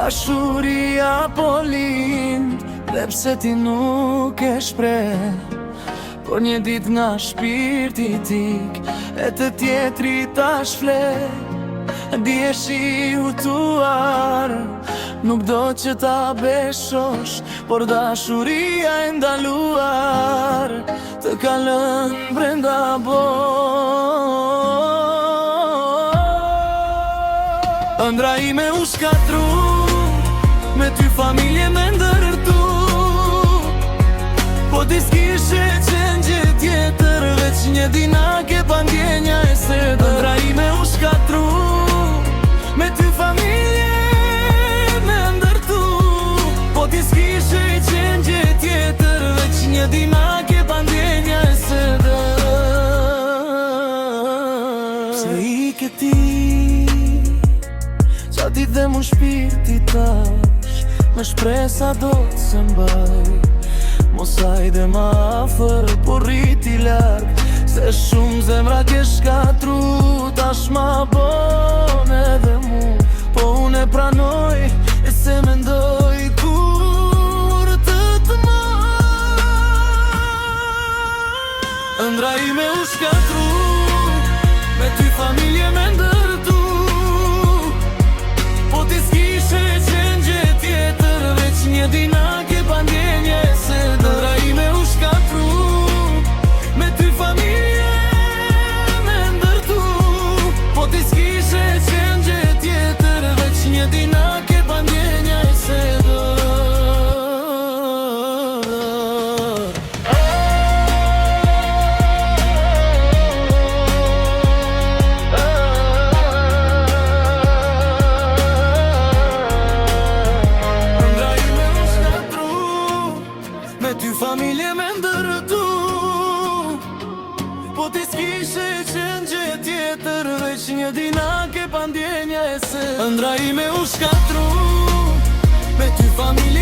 Dashuria po lind, dhe pse ti nuk e shpreh, por një dit nga shpirti tik, e të tjetri tash fle. Dje shiu tuar, nuk do që ta beshosh, por dashuria e ndaluar të kalën brenda bo. Ëndra ime u shkatru, me ty familje me ndërtu, po ti s'kishe qenë gjë tjetër, veç një dinake pa ndjenja e sëdër. Ëndra ime u shkatru, me ty familje me ndërtu, po ti s'kishe qenë gjë tjetër, veç një dinake pa ndjenja e sëdër. Pse i ke ti, qa dit dhe mu shpirti tash, me shpresa do të se mbaj. Mos hajde ma afer, por rriti larg, se shumë zemra ke shkatru, tash ma bon edhe mu, po unë e pranoj, e se mendoj kur të moj. Ëndra ime u shkatru, me ty familje me ndërtu, po ti s'kishe qenë gjë tjetër, veç një dinake pa ndjenje e sëdër. Ëndra ime u shkatru, me ty familje me ndërtu, po ti s'kishe qenë gjë tjetër, veç një dinake pa ndjenje e sëdër. Me ty familje me ndërtu, po ti s'kishe qenë gjë tjetër, veç një dinake pa ndjenja e sëdër. Ëndra ime u shkatru, me ty familje